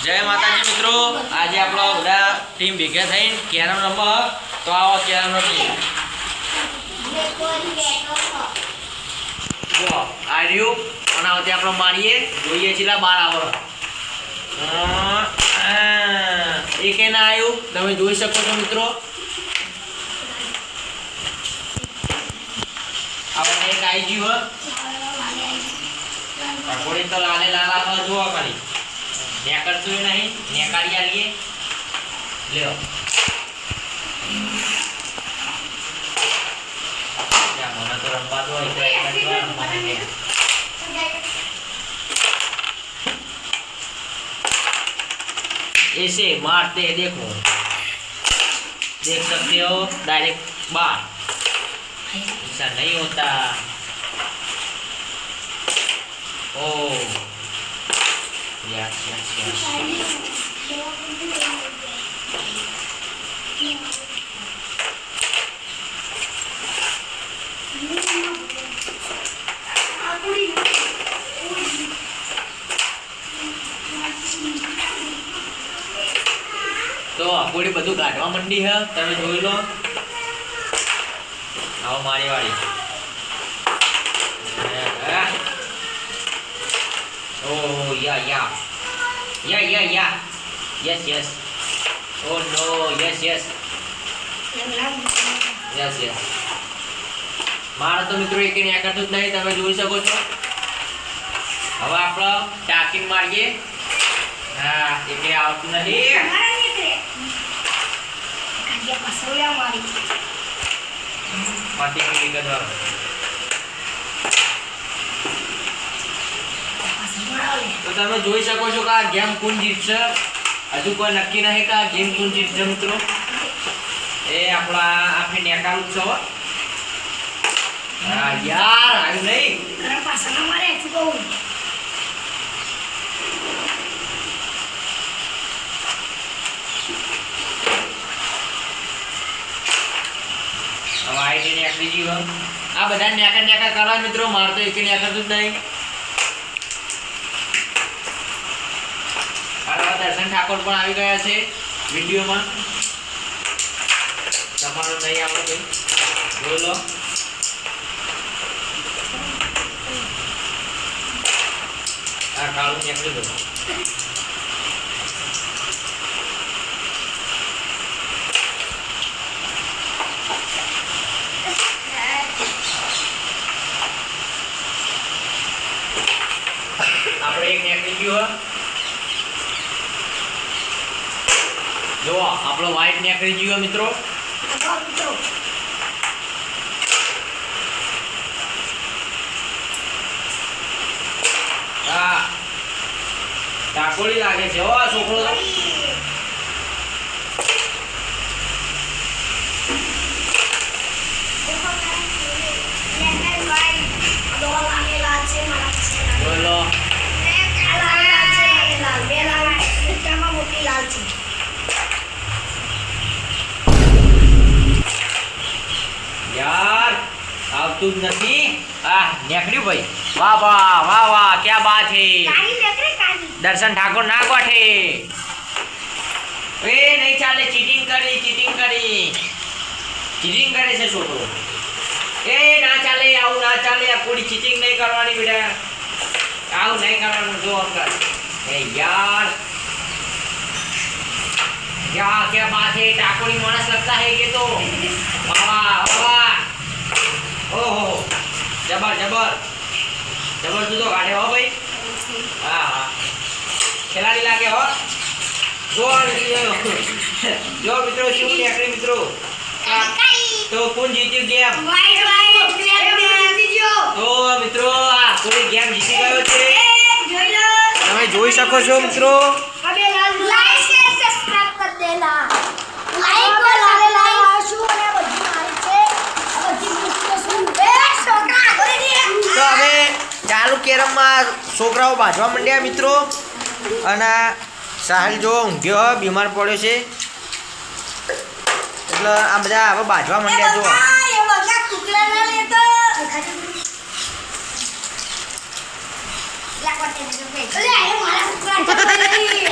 જય માતાજી મિત્રો, આજે આપણો બધા ટીમ ભેગા થઈને કેરમ રમવા. તો આવો કેરમ રમીએ. જો આ રહ્યું અને આવતે આપણે મારીએ, જોઈએ છેલ્લા 12 આવર. એકે ના આવ્યું, તમે જોઈ શકો છો મિત્રો. આપણે એક આવી ગયું પકોડી તો લાલે લાલા જોવા ખાલી નેકળતું નહીં, નેકાળી આલીએ. લ્યો મને તો રમવા દો, ऐसे मारते देखो, देख सकते हो डायरेक्ट बार, ऐसा नहीं होता. Oh yes yes yes. તો આપોડી બધું કાઢવા માંડી હે, તમે જોઈ લો. આવો મારી વાળી. Oh yeah yeah yeah yeah yeah yes yes. Oh no yes yes yes yes. મારે તો મિત્રો એક ને કરતું જ નહીં, તમે જોઈ શકો છો. હવે આપણે ટાકીન મારીએ. હા એટલે આવતું નથી. તો તમે જોઈ શકો છો કે આ ગેમ કોણ જીતશે. હજુ કોઈ નક્કી નહીં કે આ ગેમ કોણ જીતશે મિત્રો. એ આપણા આપણે નેકાળું છો. હા યાર આવ્યું નહીં. આ બધા નેકા કરવા મિત્રો, માર તો એક નેકાતું જ નહીં. દર્શન ઠાકોર પણ આવી ગયા છે વિડીયોમાં. તમારો નહીં આપણે ભાઈ જોઈ લો. આ કાળું નીકળી ગયું. આપણે એક નીકળી ગયું. જો આપણો વ્હાઈટ નીકળી ગયો મિત્રો. હા ટાકોળી લાગે છે. ઓ છોકરો બોલો. યાર આવતું જ નથી. આ નીકળ્યું ભાઈ. વાહ વાહ વાહ વાહ, ક્યાં બાત છે. દર્શન ઠાકોર ના ગોઠે. એ નહીં ચાલે. ચીટિંગ કરી ચીટિંગ કરે છે છોકરો. એ ના ચાલે, આવું ના ચાલે. આ પૂરી ચીટિંગ નહીં કરવાની બેટા, આવું નહીં કરવાનું. જો અંકલ એ યાર क्या क्या बात है. टाकोड़ी मानस लगता है ये तो. वाह वाह. ओहो जबर जबर जबर. तू तो गाड़े हो भाई. हाँ हाँ खिलाड़ी लागे हो. जो મિત્રો શું નીકળી મિત્રો. તો કોણ જીત્યું ગેમ? તો મિત્રો આ કોઈ ગેમ જીતી ગયો છે. તમે જોઈ શકો છો મિત્રો. તો હવે ચાલુ કેરમમાં છોકરાઓ બાજવા માંડ્યા મિત્રો. અને સાહિલ જો ઊંઘ્યો બીમાર પડ્યો છે, એટલે આ બધા હવે બાજવા માંડ્યા.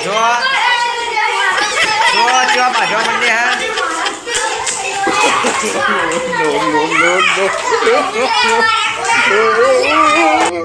જો જો no, no, no, no.